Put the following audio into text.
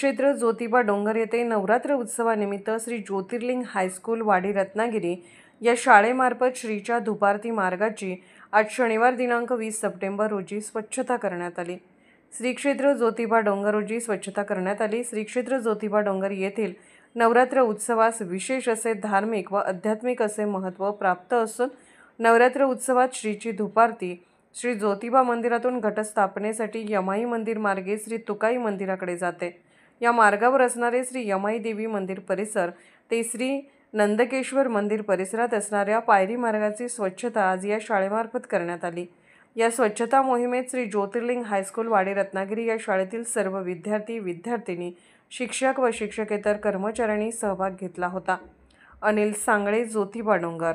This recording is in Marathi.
क्षेत्र ज्योतिबा डोंगर येथे नवरात्र उत्सवानिमित्त श्री ज्योतिर्लिंग हायस्कूल वाडी रत्नागिरी या शाळेमार्फत श्रीच्या धुपारती मार्गाची आज शनिवार दिनांक 20 सप्टेंबर रोजी स्वच्छता करण्यात आली। श्री क्षेत्र ज्योतिबा डोंगर रोजी स्वच्छता करण्यात आली। श्री क्षेत्र ज्योतिबा डोंगर येथील नवरात्र उत्सवास विशेष असे धार्मिक व आध्यात्मिक असे महत्त्व प्राप्त असून नवरात्र उत्सवात श्रीची धुपारती श्री ज्योतिबा मंदिरातून घटस्थापनेसाठी यमाई मंदिर मार्गे श्री तुकाई मंदिराकडे जाते। या मार्गावर असणारे श्री यमाई देवी मंदिर परिसर ते श्री नंदकेश्वर मंदिर परिसरात असणाऱ्या पायरी मार्गाची स्वच्छता आज या शाळेमार्फत करण्यात आली। या स्वच्छता मोहिमेत श्री ज्योतिर्लिंग हायस्कूल वाडी रत्नागिरी या शाळेतील सर्व विद्यार्थी विद्यार्थिनी शिक्षक व शिक्षकेतर कर्मचाऱ्यांनी सहभाग घेतला होता। अनिल सांगळे, ज्योतिबा डोंगर।